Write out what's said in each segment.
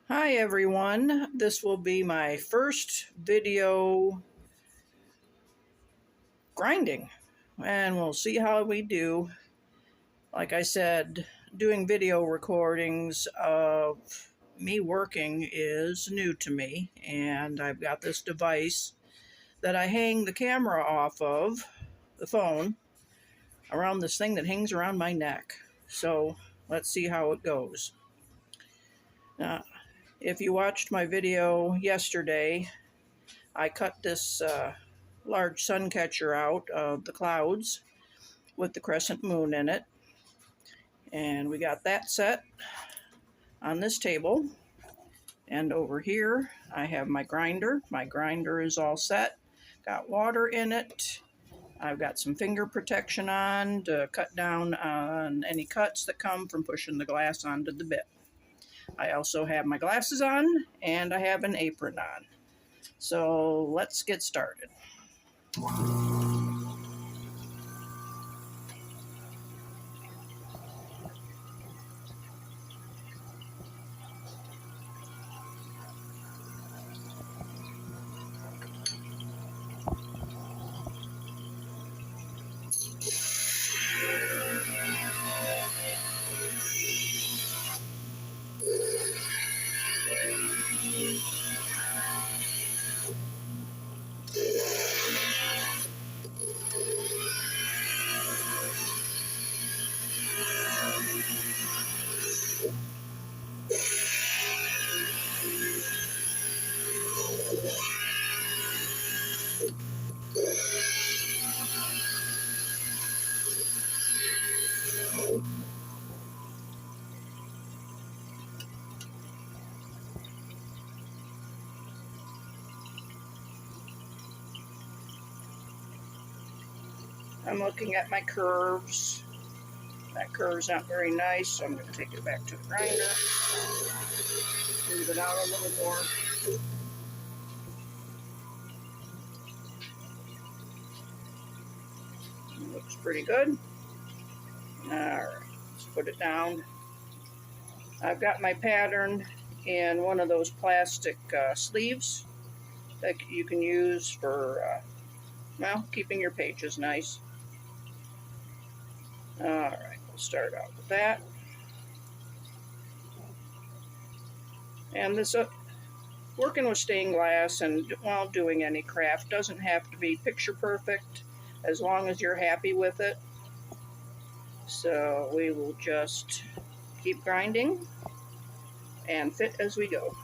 Hi everyone, this will be my first video grinding and we'll see how we do. Like I said, doing video recordings of me working is new to me, and I've got this device that I hang the camera off of, the phone, around this thing that hangs around my neck. So let's see how it goes. Now, if you watched my video yesterday, I cut this large suncatcher out of the clouds with the crescent moon in it. And we got that set on this table. And over here, I have my grinder. My grinder is all set. Got water in it. I've got some finger protection on to cut down on any cuts that come from pushing the glass onto the bit. I also have my glasses on, and I have an apron on. So let's get started. I'm looking at my curves. That curve's not very nice, so I'm going to take it back to the grinder. Move it out a little more. It looks pretty good. Alright, let's put it down. I've got my pattern in one of those plastic sleeves that you can use for, well, keeping your pages nice. Alright, we'll start out with that. And this, working with stained glass and while doing any craft doesn't have to be picture perfect as long as you're happy with it. So we will just keep grinding and fit as we go.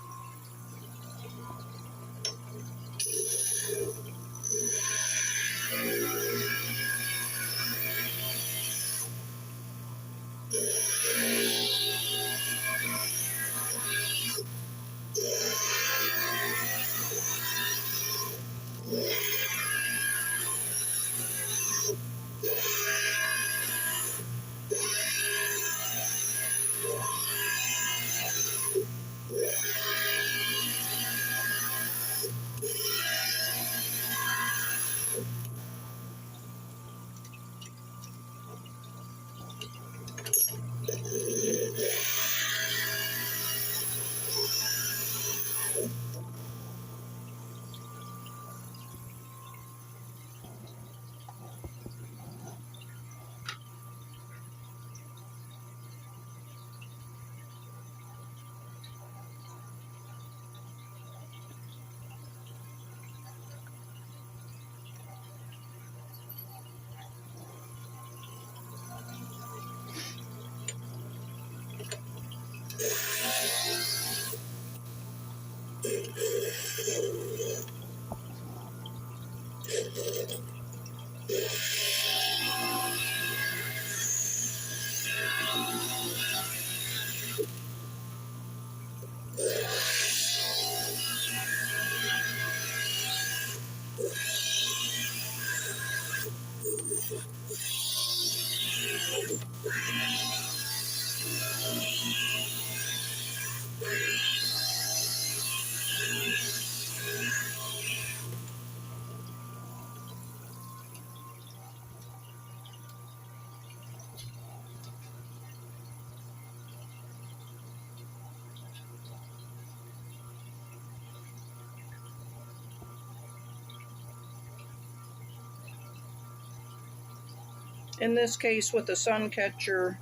In this case with the suncatcher,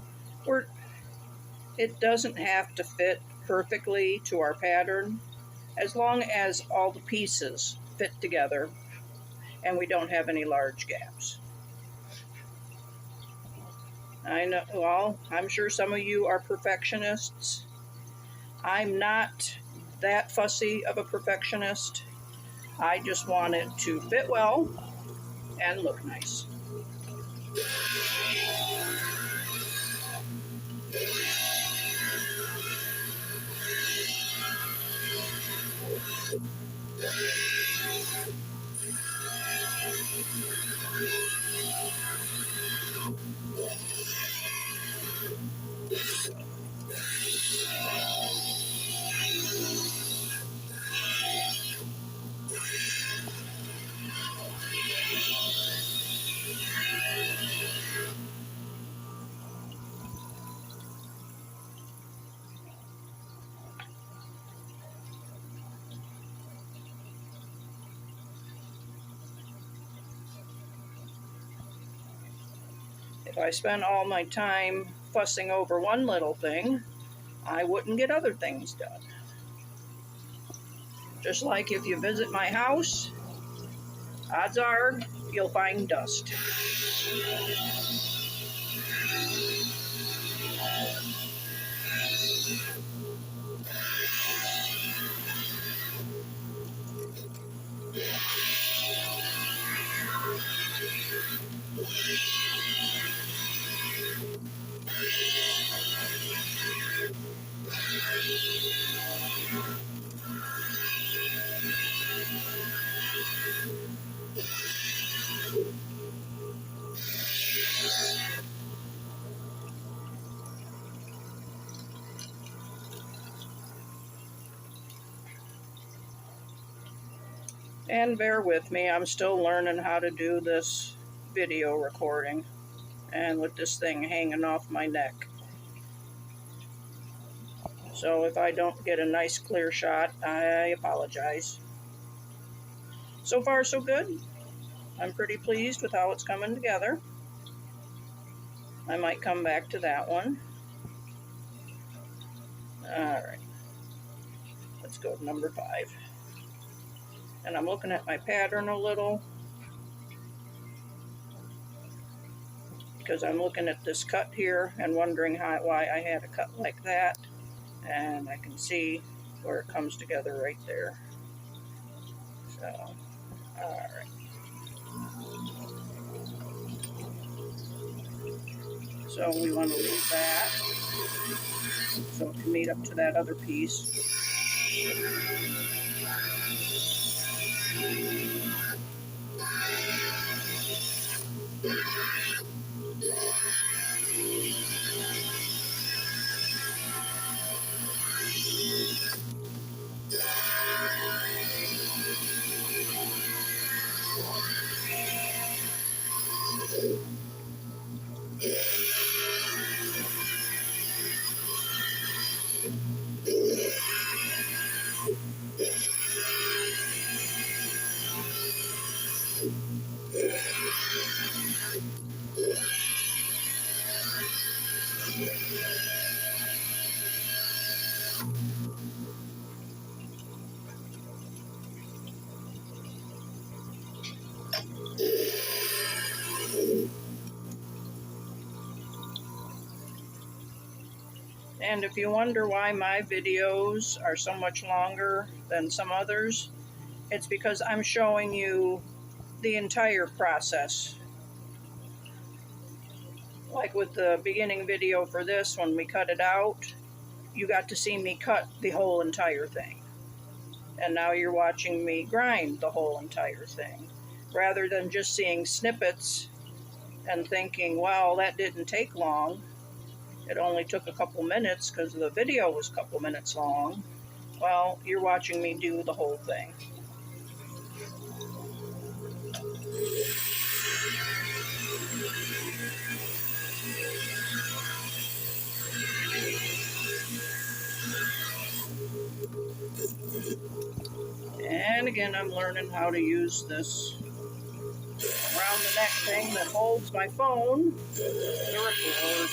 it doesn't have to fit perfectly to our pattern as long as all the pieces fit together and we don't have any large gaps. I know, well, I'm sure some of you are perfectionists. I'm not that fussy of a perfectionist. I just want it to fit well and look nice. If I spent all my time fussing over one little thing, I wouldn't get other things done. Just like if you visit my house, odds are you'll find dust. And bear with me, I'm still learning how to do this video recording and with this thing hanging off my neck. So if I don't get a nice clear shot, I apologize. So far so good. I'm pretty pleased with how it's coming together. I might come back to that one. Alright, let's go to number 5. And I'm looking at my pattern a little because I'm looking at this cut here and wondering why I had a cut like that. And I can see where it comes together right there. So, alright. So we want to leave that so it can meet up to that other piece. And if you wonder why my videos are so much longer than some others, it's because I'm showing you the entire process. Like with the beginning video for this, when we cut it out, you got to see me cut the whole entire thing. And now you're watching me grind the whole entire thing, rather than just seeing snippets and thinking, well, that didn't take long. It only took a couple minutes because the video was a couple minutes long. Well, you're watching me do the whole thing. And again, I'm learning how to use this around the neck thing that holds my phone to record.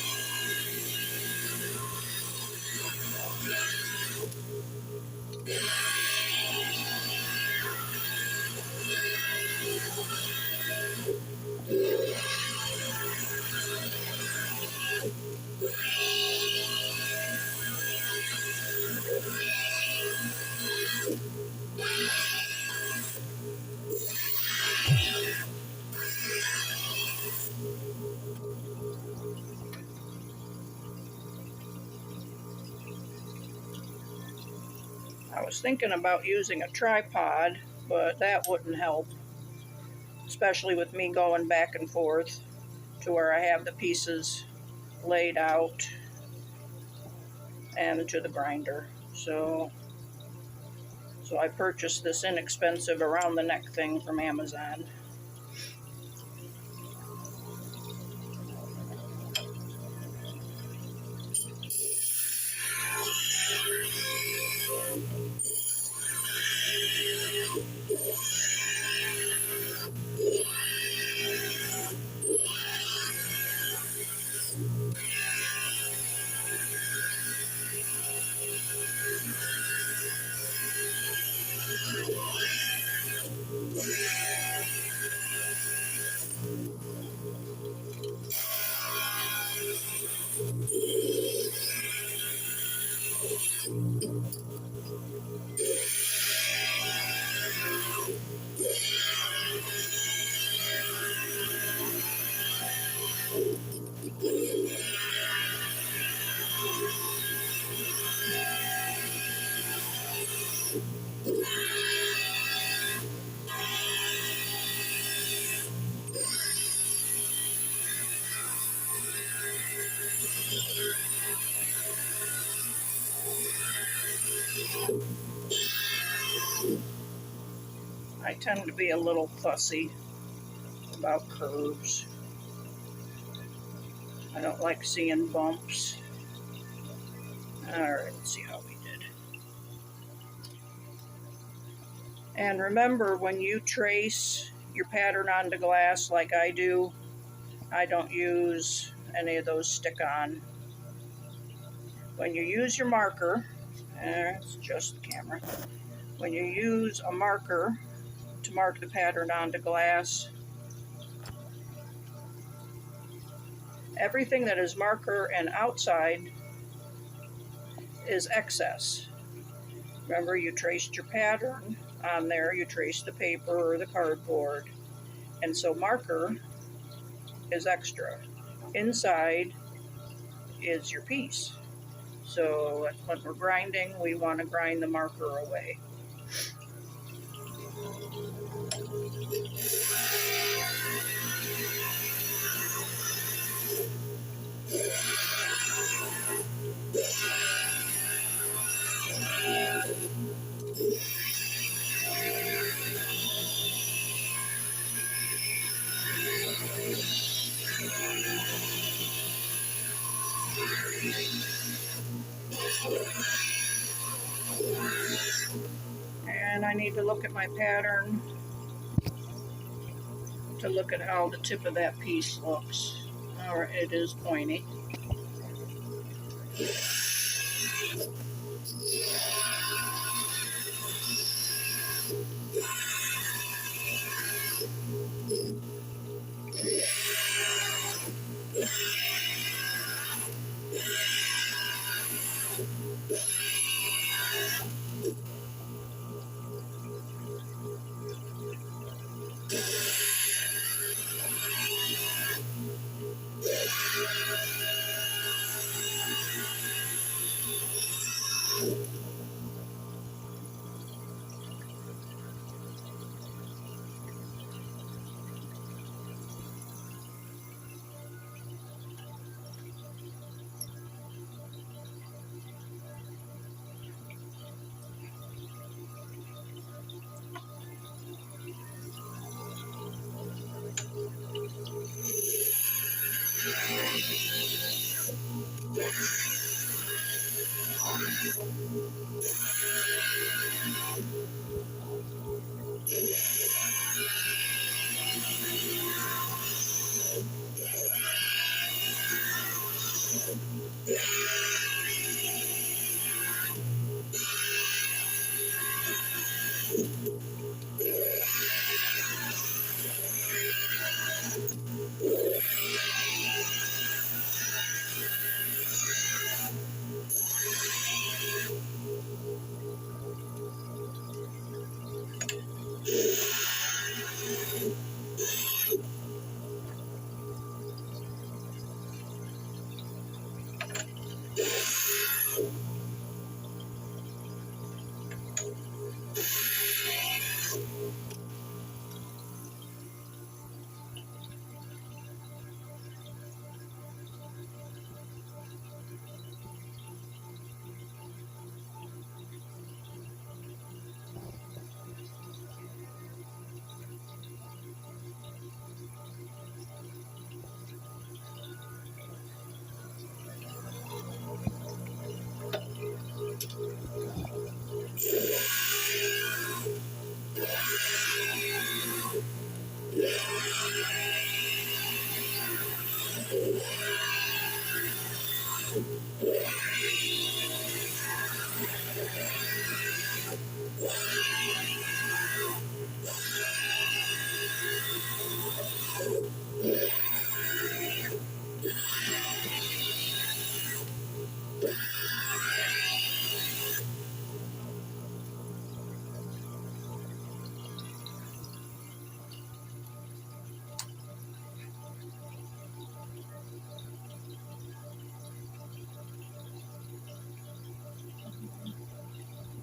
I was thinking about using a tripod, but that wouldn't help, especially with me going back and forth to where I have the pieces laid out and to the grinder. So I purchased this inexpensive around the neck thing from Amazon. I tend to be a little fussy about curves. I don't like seeing bumps. Alright, let's see how we did. And remember, when you trace your pattern onto glass like I do, I don't use any of those stick-on. When you use your marker, it's just the camera. When you use a marker to mark the pattern onto glass, everything that is marker and outside is excess. Remember, you traced your pattern on there, you traced the paper or the cardboard, and so marker is extra. Inside is your piece. So when we're grinding, we want to grind the marker away. And I need to look at my pattern to look at how the tip of that piece looks. Or it is pointy.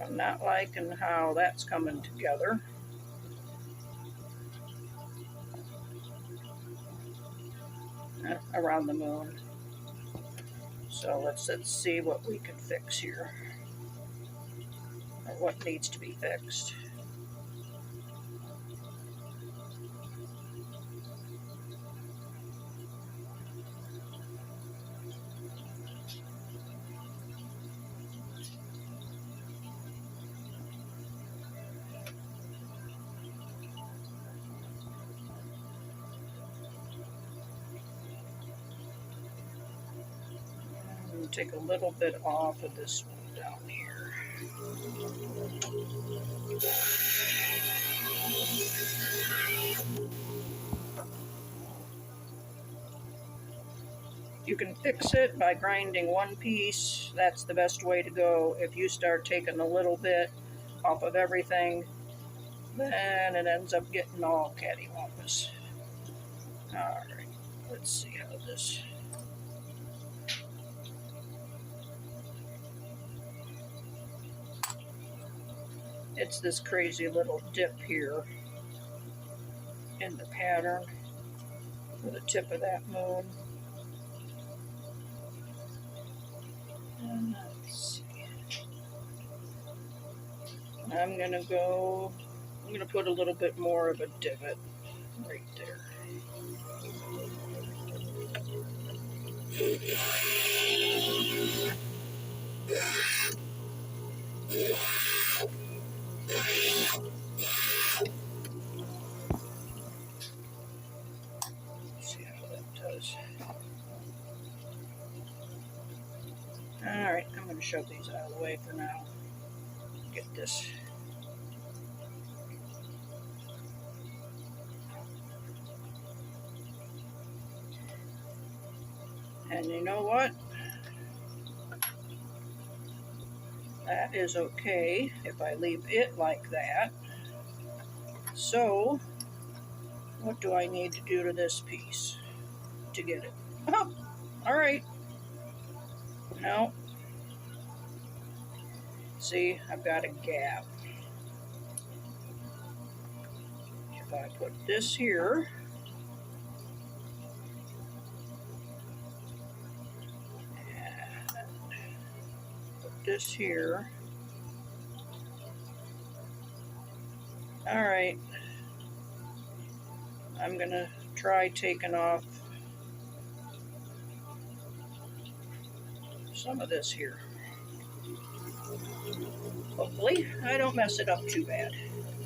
I'm not liking how that's coming together. Around the moon. So let's see what we can fix here, or what needs to be fixed. Take a little bit off of this one down here. You can fix it by grinding one piece. That's the best way to go. If you start taking a little bit off of everything, then it ends up getting all cattywampus. Alright, let's see how this... It's this crazy little dip here in the pattern for the tip of that moon. And let's see. I'm gonna put a little bit more of a divot right there. See how that does. Alright, I'm going to shove these out of the way for now. Get this. And you know what? That is okay if I leave it like that. So, what do I need to do to this piece to get it? Oh, alright. No. See, I've got a gap. If I put this here, and put this here. Alright. I'm gonna try taking off some of this here. Hopefully, I don't mess it up too bad.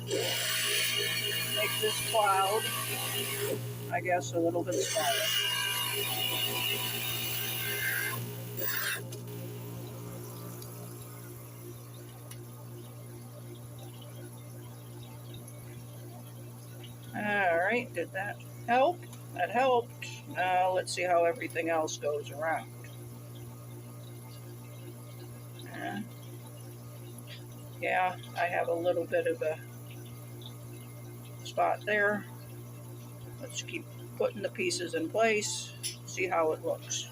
Make this cloud, I guess, a little bit smaller. Alright, did that help? That helped. Now let's see how everything else goes around. Yeah, I have a little bit of a spot there. Let's keep putting the pieces in place, see how it looks.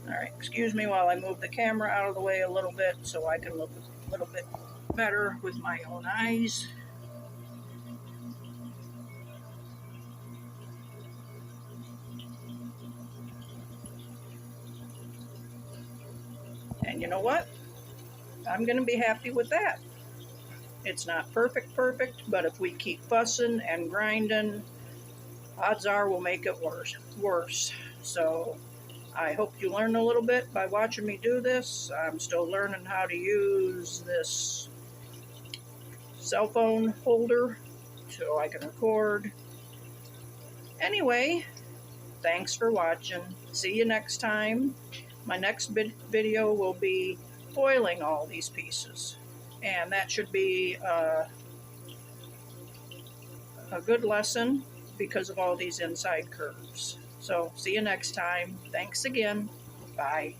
Alright, excuse me while I move the camera out of the way a little bit so I can look a little bit better with my own eyes. And you know what? I'm going to be happy with that. It's not perfect, but if we keep fussing and grinding, odds are we'll make it worse. So I hope you learn a little bit by watching me do this. I'm still learning how to use this cell phone holder so I can record. Anyway, thanks for watching. See you next time. My next video will be foiling all these pieces. And that should be a good lesson because of all these inside curves. So see you next time. Thanks again. Bye.